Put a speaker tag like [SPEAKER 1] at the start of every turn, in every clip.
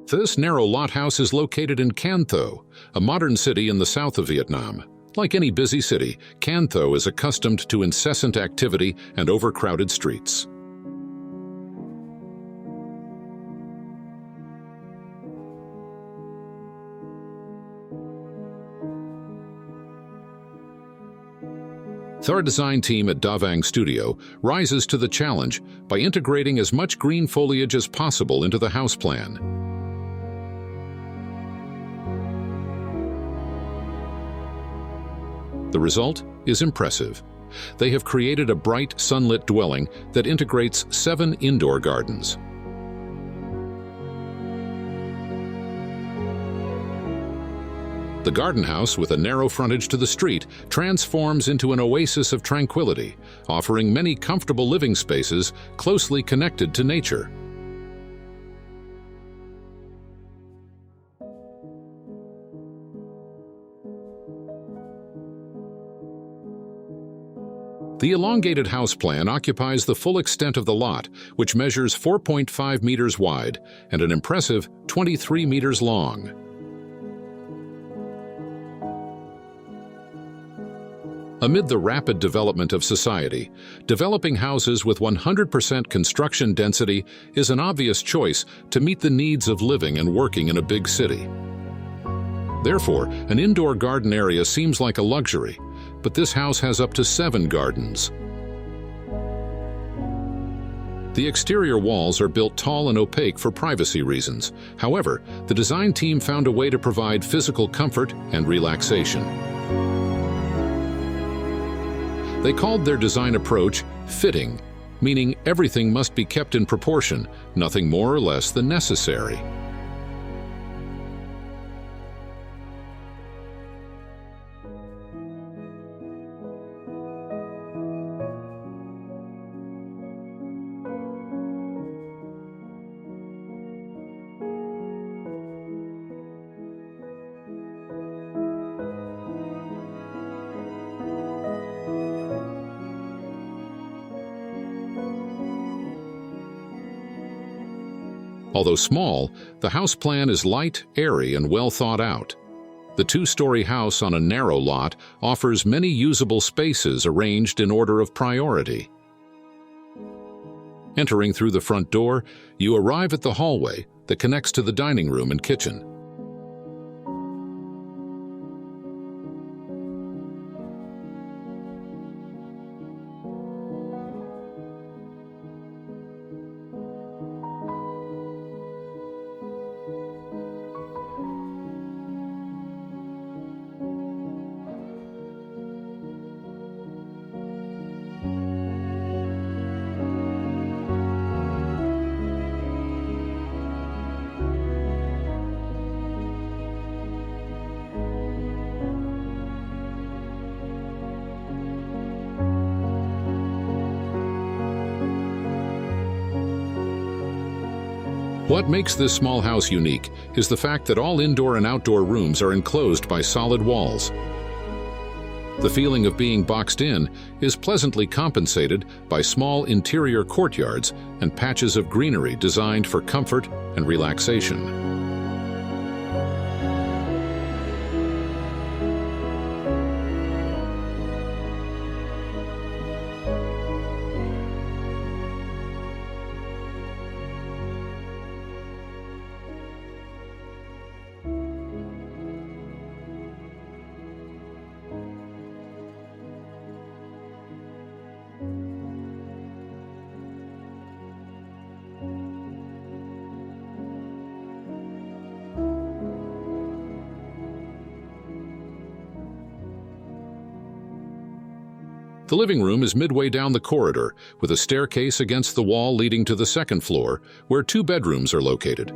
[SPEAKER 1] This narrow lot house is located in Cần Thơ, a modern city in the south of Vietnam. Like any busy city, Cần Thơ is accustomed to incessant activity and overcrowded streets. Our design team at VàNG Studio rises to the challenge by integrating as much green foliage as possible into the house plan. The result is impressive. They have created a bright, sunlit dwelling that integrates 7 indoor gardens. The garden house, with a narrow frontage to the street, transforms into an oasis of tranquility, offering many comfortable living spaces closely connected to nature. The elongated house plan occupies the full extent of the lot, which measures 4.5 meters wide and an impressive 23 meters long. Amid the rapid development of society, developing houses with 100% construction density is an obvious choice to meet the needs of living and working in a big city. Therefore, an indoor garden area seems like a luxury, but this house has up to 7 gardens. The exterior walls are built tall and opaque for privacy reasons. However, the design team found a way to provide physical comfort and relaxation. They called their design approach fitting, meaning everything must be kept in proportion, nothing more or less than necessary. Although small, the house plan is light, airy, and well thought out. The 2-story house on a narrow lot offers many usable spaces arranged in order of priority. Entering through the front door, you arrive at the hallway that connects to the dining room and kitchen. What makes this small house unique is the fact that all indoor and outdoor rooms are enclosed by solid walls. The feeling of being boxed in is pleasantly compensated by small interior courtyards and patches of greenery designed for comfort and relaxation. The living room is midway down the corridor, with a staircase against the wall leading to the second floor, where 2 bedrooms are located.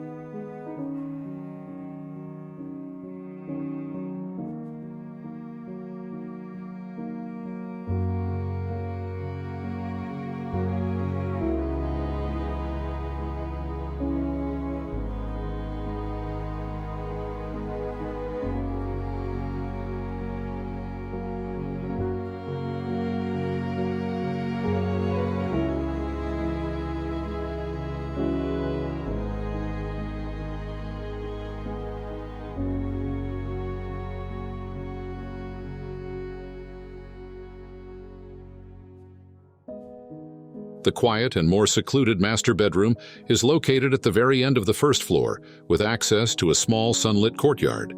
[SPEAKER 1] The quiet and more secluded master bedroom is located at the very end of the first floor, with access to a small sunlit courtyard.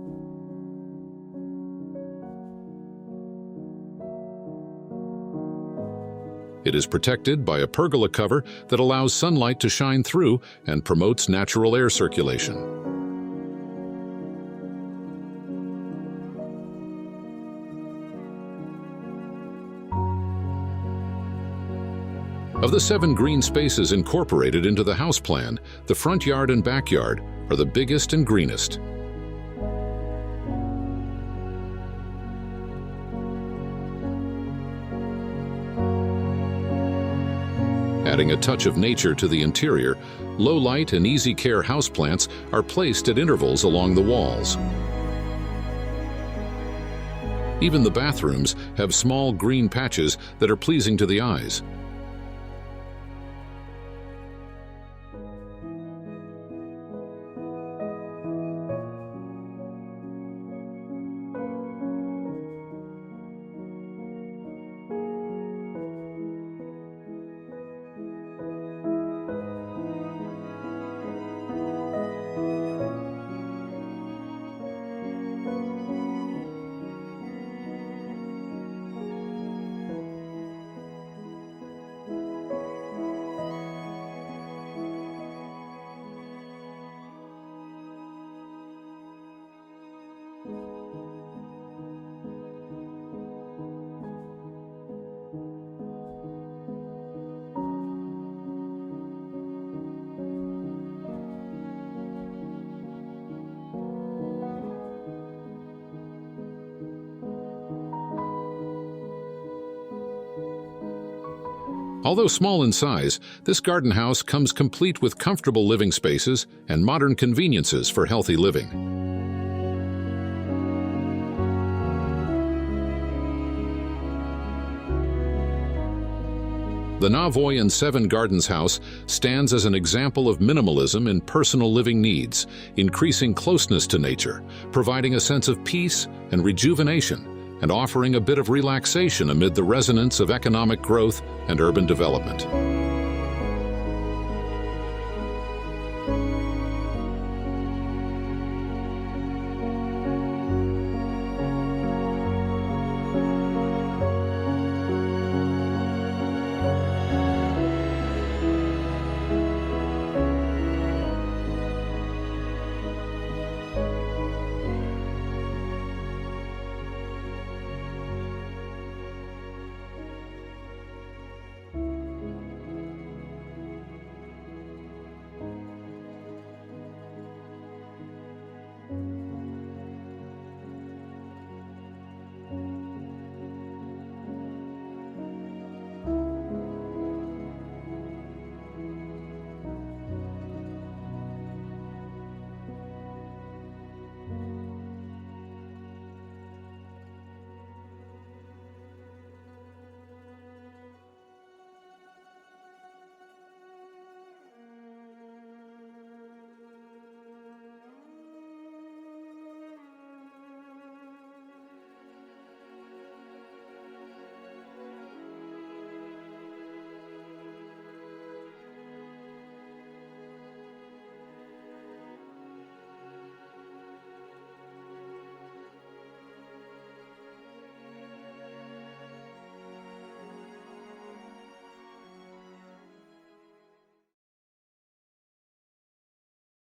[SPEAKER 1] It is protected by a pergola cover that allows sunlight to shine through and promotes natural air circulation. Of the 7 green spaces incorporated into the house plan, the front yard and backyard are the biggest and greenest. Adding a touch of nature to the interior, low-light and easy-care houseplants are placed at intervals along the walls. Even the bathrooms have small green patches that are pleasing to the eyes. Although small in size, this garden house comes complete with comfortable living spaces and modern conveniences for healthy living. The Nhà Voi and 7 Gardens house stands as an example of minimalism in personal living needs, increasing closeness to nature, providing a sense of peace and rejuvenation, and offering a bit of relaxation amid the resonance of economic growth and urban development.